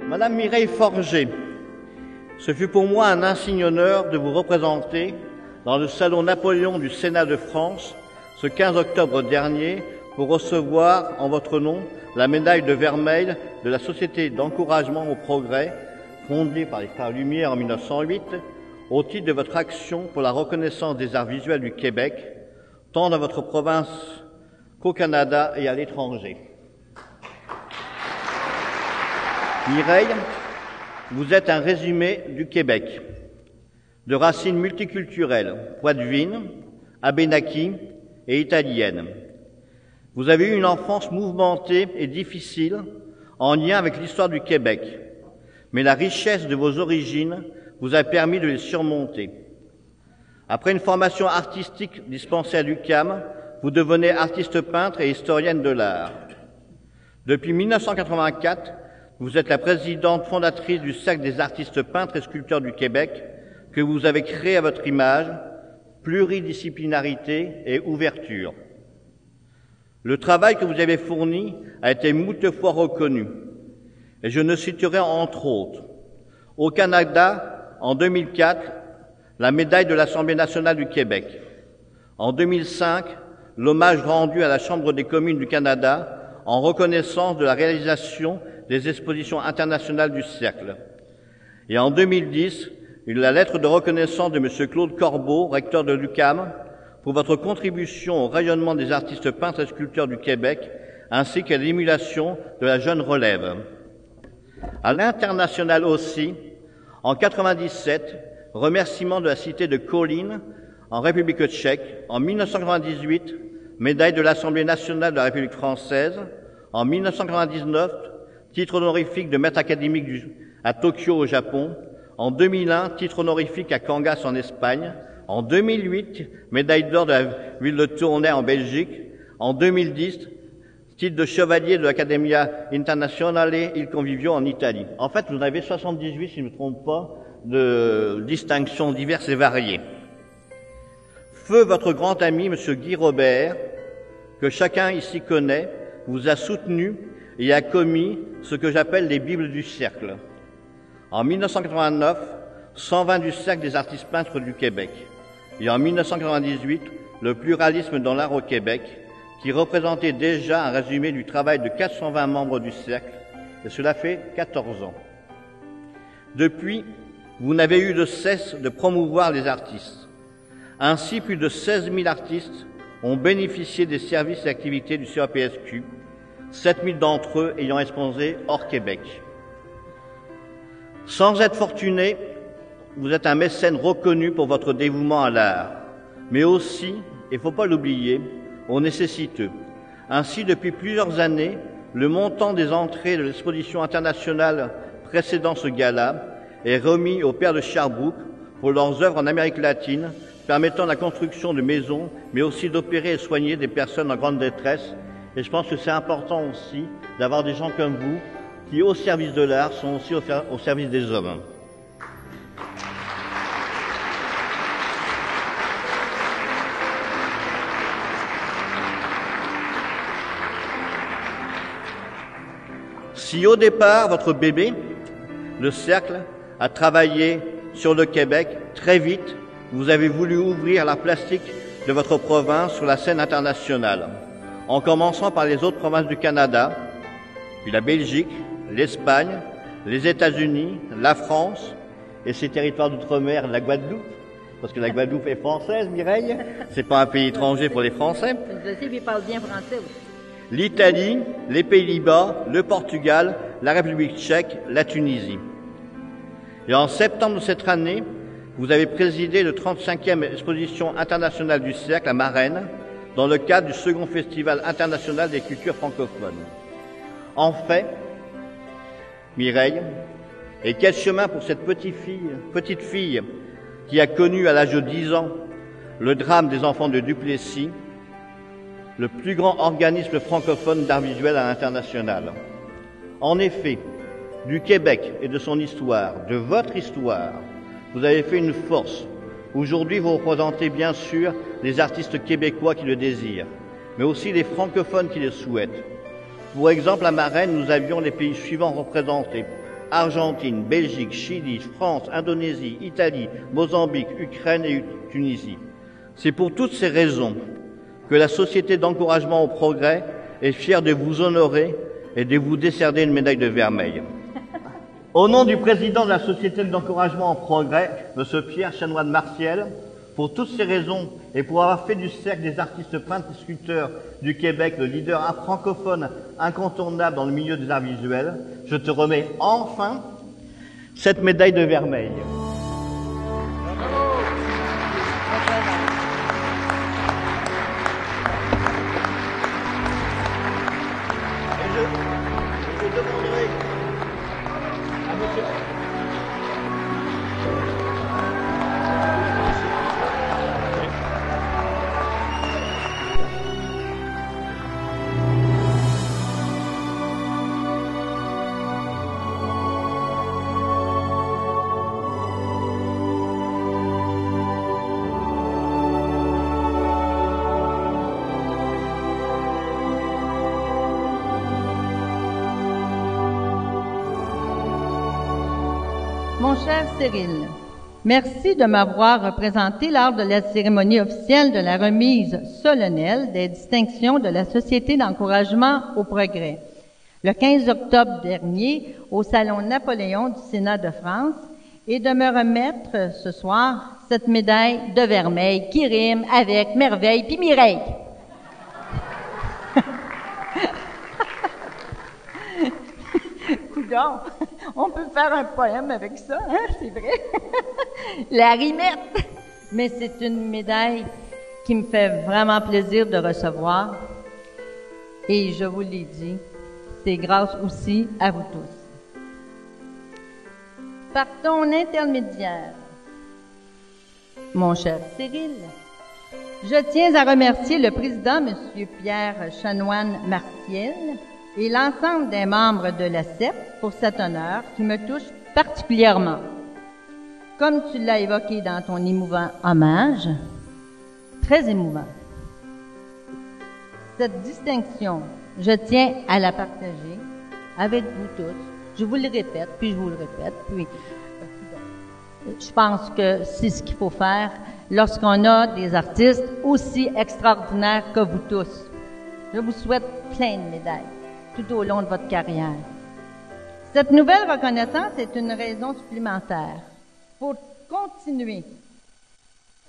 Madame Mireille Forger, ce fut pour moi un insigne honneur de vous représenter dans le Salon Napoléon du Sénat de France ce 15 octobre dernier pour recevoir en votre nom la médaille de vermeil de la Société d'encouragement au progrès fondée par les Frères Lumière en 1908 au titre de votre action pour la reconnaissance des arts visuels du Québec, tant dans votre province qu'au Canada et à l'étranger. Mireille, vous êtes un résumé du Québec, de racines multiculturelles, poitevines, abénaquis et italiennes. Vous avez eu une enfance mouvementée et difficile en lien avec l'histoire du Québec, mais la richesse de vos origines vous a permis de les surmonter. Après une formation artistique dispensée à l'UQAM, vous devenez artiste peintre et historienne de l'art. Depuis 1984, vous êtes la présidente fondatrice du Cercle des artistes peintres et sculpteurs du Québec, que vous avez créé à votre image, pluridisciplinarité et ouverture. Le travail que vous avez fourni a été moult fois reconnu, et je ne citerai entre autres, au Canada, en 2004, la médaille de l'Assemblée nationale du Québec. En 2005, l'hommage rendu à la Chambre des communes du Canada en reconnaissance de la réalisation des expositions internationales du Cercle. Et en 2010, la lettre de reconnaissance de M. Claude Corbeau, recteur de l'UQAM, pour votre contribution au rayonnement des artistes peintres et sculpteurs du Québec, ainsi qu'à l'émulation de la jeune relève. À l'international aussi, en 1997, remerciement de la cité de Kolín, en République tchèque, en 1998, médaille de l'Assemblée nationale de la République française, en 1999, titre honorifique de maître académique à Tokyo au Japon, en 2001, titre honorifique à Cangas en Espagne, en 2008, médaille d'or de la ville de Tournai en Belgique, en 2010, titre de chevalier de l'Accademia Internazionale Il Convivio en Italie. En fait, vous en avez 78, si je ne me trompe pas, de distinctions diverses et variées. Feu votre grand ami, M. Guy Robert, que chacun ici connaît, vous a soutenu et a commis ce que j'appelle les Bibles du Cercle. En 1989, 120 du Cercle des artistes peintres du Québec. Et en 1998, le pluralisme dans l'art au Québec, qui représentait déjà un résumé du travail de 420 membres du Cercle, et cela fait 14 ans. Depuis, vous n'avez eu de cesse de promouvoir les artistes. Ainsi, plus de 16 000 artistes ont bénéficié des services et activités du CAPSQ, 7 000 d'entre eux ayant exposé hors Québec. Sans être fortuné, vous êtes un mécène reconnu pour votre dévouement à l'art, mais aussi, et il ne faut pas l'oublier, aux nécessiteux. Ainsi, depuis plusieurs années, le montant des entrées de l'exposition internationale précédant ce gala est remis aux Pères de Sherbrooke pour leurs œuvres en Amérique latine, permettant la construction de maisons, mais aussi d'opérer et soigner des personnes en grande détresse. Et je pense que c'est important aussi d'avoir des gens comme vous qui, au service de l'art, sont aussi au service des hommes. Si au départ, votre bébé, le Cercle, a travaillé sur le Québec, très vite, vous avez voulu ouvrir l'art plastique de votre province sur la scène internationale, en commençant par les autres provinces du Canada, puis la Belgique, l'Espagne, les États-Unis, la France et ses territoires d'outre-mer, la Guadeloupe, parce que la Guadeloupe est française, Mireille, c'est pas un pays étranger pour les Français. Je sais, mais il parle bien français aussi. L'Italie, les Pays-Bas, le Portugal, la République tchèque, la Tunisie. Et en septembre de cette année, vous avez présidé le 35e exposition internationale du Cercle à Marennes, dans le cadre du second Festival international des cultures francophones. En fait, Mireille, et quel chemin pour cette petite fille qui a connu à l'âge de 10 ans le drame des enfants de Duplessis, le plus grand organisme francophone d'art visuel à l'international. En effet, du Québec et de son histoire, de votre histoire, vous avez fait une force. Aujourd'hui, vous représentez bien sûr les artistes québécois qui le désirent, mais aussi les francophones qui le souhaitent. Pour exemple, à Marennes, nous avions les pays suivants représentés: Argentine, Belgique, Chili, France, Indonésie, Italie, Mozambique, Ukraine et Tunisie. C'est pour toutes ces raisons que la Société d'encouragement au progrès est fière de vous honorer et de vous décerner une médaille de vermeil. Au nom du président de la Société d'encouragement au progrès, M. Pierre Chanoine-Martiel, pour toutes ces raisons et pour avoir fait du Cercle des artistes peintres et sculpteurs du Québec le leader francophone incontournable dans le milieu des arts visuels, je te remets enfin cette médaille de vermeil. Et je demanderai à monsieur... Mon cher Cyril, merci de m'avoir représenté lors de la cérémonie officielle de la remise solennelle des distinctions de la Société d'encouragement au progrès, le 15 octobre dernier au Salon Napoléon du Sénat de France, et de me remettre ce soir cette médaille de vermeil qui rime avec merveille puis Mireille. Coudonc, on peut faire un poème avec ça, hein, c'est vrai. La rimette. Mais c'est une médaille qui me fait vraiment plaisir de recevoir. Et je vous l'ai dit, c'est grâce aussi à vous tous. Par ton intermédiaire, mon cher Cyril, je tiens à remercier le président, M. Pierre Chanoine-Martiel, et l'ensemble des membres de la CEP pour cet honneur qui me touche particulièrement. Comme tu l'as évoqué dans ton émouvant hommage, très émouvant. Cette distinction, je tiens à la partager avec vous tous. Je vous le répète, puis je vous le répète, puis je pense que c'est ce qu'il faut faire lorsqu'on a des artistes aussi extraordinaires que vous tous. Je vous souhaite plein de médailles tout au long de votre carrière. Cette nouvelle reconnaissance est une raison supplémentaire pour continuer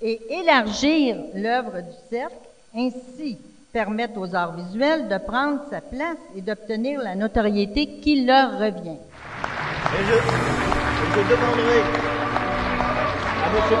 et élargir l'œuvre du Cercle, ainsi permettre aux arts visuels de prendre sa place et d'obtenir la notoriété qui leur revient. Et je demanderai à monsieur...